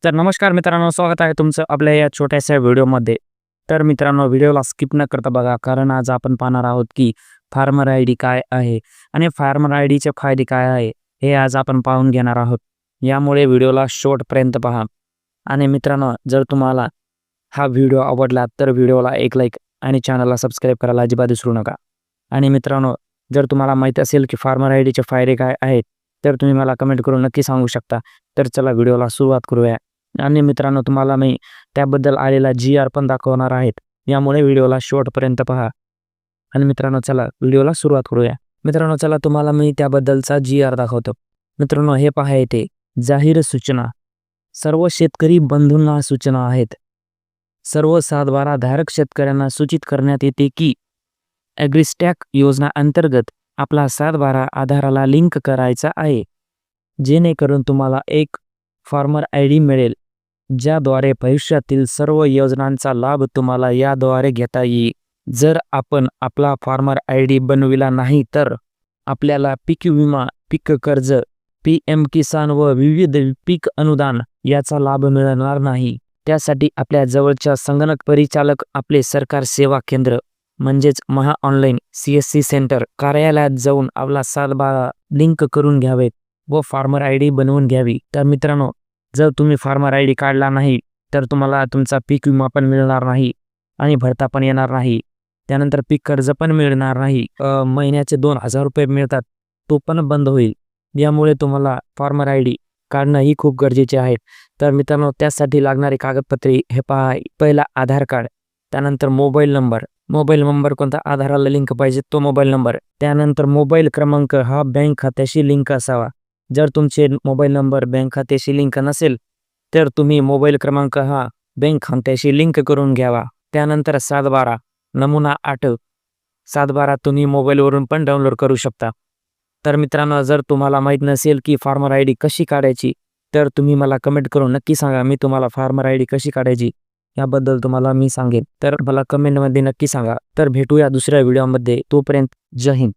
तर नमस्कार मित्रांनो, स्वागत आहे तुमचं आपल्या या छोट्याशा व्हिडिओमध्ये. तर मित्रांनो, व्हिडिओला स्किप न करता बघा, कारण आज आपण पाहणार आहोत की फार्मर आयडी काय आहे आणि फार्मर आयडीचे फायदे काय आहे, हे आज आपण पाहून घेणार आहोत. यामुळे व्हिडिओला शेवटपर्यंत पहा. आणि मित्रांनो, जर तुम्हाला हा व्हिडिओ आवडला तर व्हिडिओला एक लाईक आणि चॅनलला सबस्क्राईब करायला अजिबात विसरू नका. आणि मित्रांनो, जर तुम्हाला माहीत असेल की फार्मर आयडीचे फायदे काय आहेत, तर तुम्ही मला कमेंट करून नक्की सांगू शकता. तर चला व्हिडिओला सुरुवात करूया. आणि मित्रांनो, तुम्हाला मी त्याबद्दल आलेला GR पण दाखवणार आहेत. यामुळे व्हिडिओला शेवटपर्यंत पहा. आणि मित्रांनो, चला व्हिडिओला सुरुवात करूया. मित्रांनो, चला तुम्हाला मी त्याबद्दलचा GR दाखवतो. मित्रांनो, हे पहा येथे जाहीर सूचना. सर्व शेतकरी बंधूंना सूचना आहेत. सर्व 7/12 धारक शेतकऱ्यांना सूचित करण्यात येते की ॲग्रिस्टॅक योजना अंतर्गत आपला 7/12 आधाराला लिंक करायचा आहे, जेणेकरून तुम्हाला एक फार्मर आयडी मिळेल, ज्याद्वारे भविष्यातील सर्व योजनांचा लाभ तुम्हाला याद्वारे घेता येईल. जर आपण आपला फार्मर आयडी बनविला नाही तर आपल्याला पीक विमा, पीक कर्ज, PM किसान व विविध पीक अनुदान याचा लाभ मिळणार नाही. त्यासाठी आपल्या जवळच्या संगणक परिचालक आपले सरकार सेवा केंद्र म्हणजेच महा ऑनलाईन CSC सेंटर कार्यालयात जाऊन आपला 7/12 लिंक करून घ्यावे व फार्मर आयडी बनवून घ्यावी. तर मित्रांनो, जर तुम्ही फार्मर आयडी काढला नाही तर तुम्हाला तुमचा पीक विमा पण मिळणार नाही आणि भरता पण येणार नाही. त्यानंतर पीक कर्ज पण मिळणार नाही. महिन्याचे 2,000 रुपये मिळतात, तो पण बंद होईल. यामुळे तुम्हाला फार्मर आयडी काढणं ही खूप गरजेचे आहे. तर मित्रांनो, त्यासाठी लागणारी कागदपत्रे हे पहा. पहिला आधार कार्ड, त्यानंतर मोबाईल नंबर कोणता आधाराला लिंक पाहिजे तो मोबाईल नंबर. त्यानंतर मोबाईल क्रमांक हा बँक खात्याशी लिंक असावा. जर तुमचे मोबाईल नंबर बँक खात्याशी लिंक नसेल तर तुम्ही मोबाईल क्रमांक हा बँक खात्याशी लिंक करून घ्यावा. त्यानंतर 7/12 नमुना 8 7/12 तुम्ही मोबाईलवरून पण डाउनलोड करू शकता. तर मित्रांनो, जर तुम्हाला माहीत नसेल की फार्मर आयडी कशी काढायची तर तुम्ही मला कमेंट करून नक्की सांगा. मी तुम्हाला फार्मर आयडी कशी काढायची याबद्दल तुम्हाला मी सांगेन. तर मला कमेंटमध्ये नक्की सांगा. तर भेटूया दुसऱ्या व्हिडिओमध्ये. तोपर्यंत जय हिंद.